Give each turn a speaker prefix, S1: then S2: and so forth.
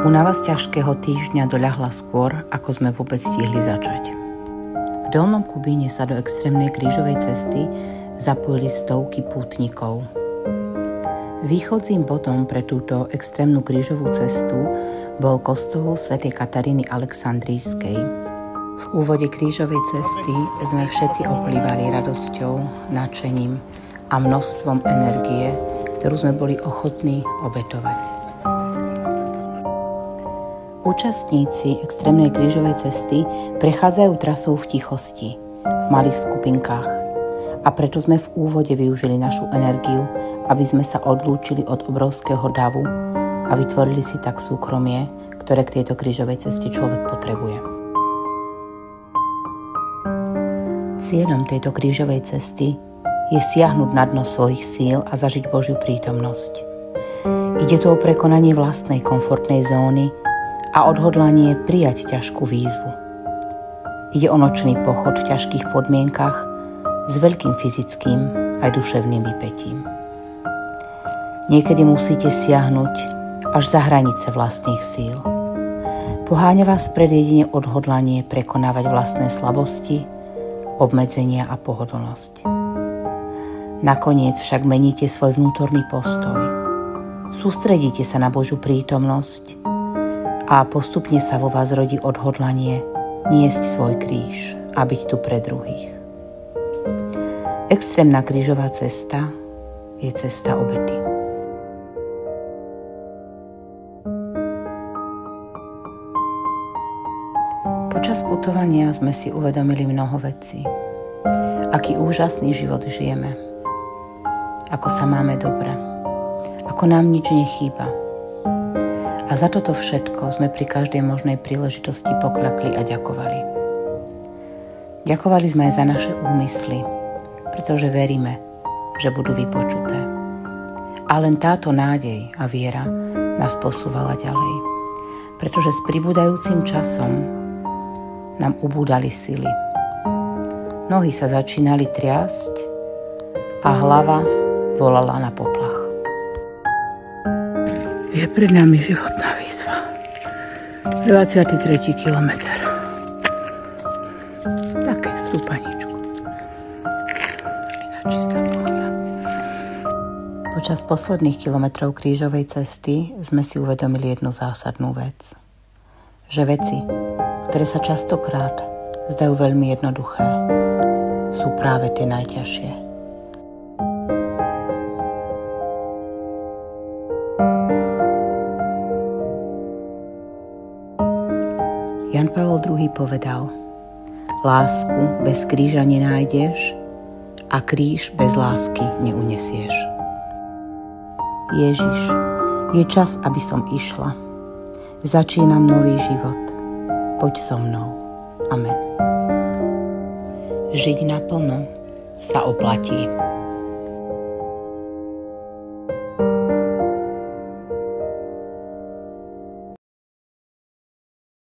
S1: Únava z ťažkého týždňa doľahla skôr, ako sme vôbec stihli začať. V Dolnom Kubíne sa do extrémnej krížovej cesty zapojili stovky pútnikov. Východzím bodom pre túto extrémnu krížovú cestu bol kostol svätej Kataríny Alexandrijskej. V úvode krížovej cesty sme všetci oplývali radosťou, nadšením a množstvom energie, ktorú sme boli ochotní obetovať. Účastníci extrémnej krížovej cesty prechádzajú trasou v tichosti, v malých skupinkách. A preto sme v úvode využili našu energiu, aby sme sa odlúčili od obrovského davu a vytvorili si tak súkromie, ktoré k tejto krížovej ceste človek potrebuje. Cieľom tejto krížovej cesty je siahnuť na dno svojich síl a zažiť Božiu prítomnosť. Ide tu o prekonanie vlastnej komfortnej zóny a odhodlanie prijať ťažkú výzvu. Ide o nočný pochod v ťažkých podmienkach s veľkým fyzickým aj duševným vypätím. Niekedy musíte siahnuť až za hranice vlastných síl. Poháňa vás vpred jedine odhodlanie prekonávať vlastné slabosti, obmedzenia a pohodlnosť. Nakoniec však meníte svoj vnútorný postoj. Sústredíte sa na Božiu prítomnosť a postupne sa vo vás rodí odhodlanie niesť svoj kríž a byť tu pre druhých. Extrémna krížová cesta je cesta obety. Počas putovania sme si uvedomili mnoho vecí. Aký úžasný život žijeme. Ako sa máme dobre. Ako nám nič nechýba. A za toto všetko sme pri každej možnej príležitosti poklakli a ďakovali. Ďakovali sme aj za naše úmysly, pretože veríme, že budú vypočuté. A len táto nádej a viera nás posúvala ďalej, pretože s pribúdajúcim časom nám ubúdali sily. Nohy sa začínali triasť a hlava volala na poplach. Je pred nami životná výzva. 23. kilometr. Také stúpaničko. Čistá pohoda. Počas posledných kilometrov krížovej cesty sme si uvedomili jednu zásadnú vec. Že veci, ktoré sa častokrát zdajú veľmi jednoduché, sú práve tie najťažšie. Jan Pavol II povedal: lásku bez kríža nenájdeš a kríž bez lásky neunesieš. Ježiš, je čas, aby som išla. Začínam nový život. Poď so mnou. Amen. Žiť naplno sa oplatí.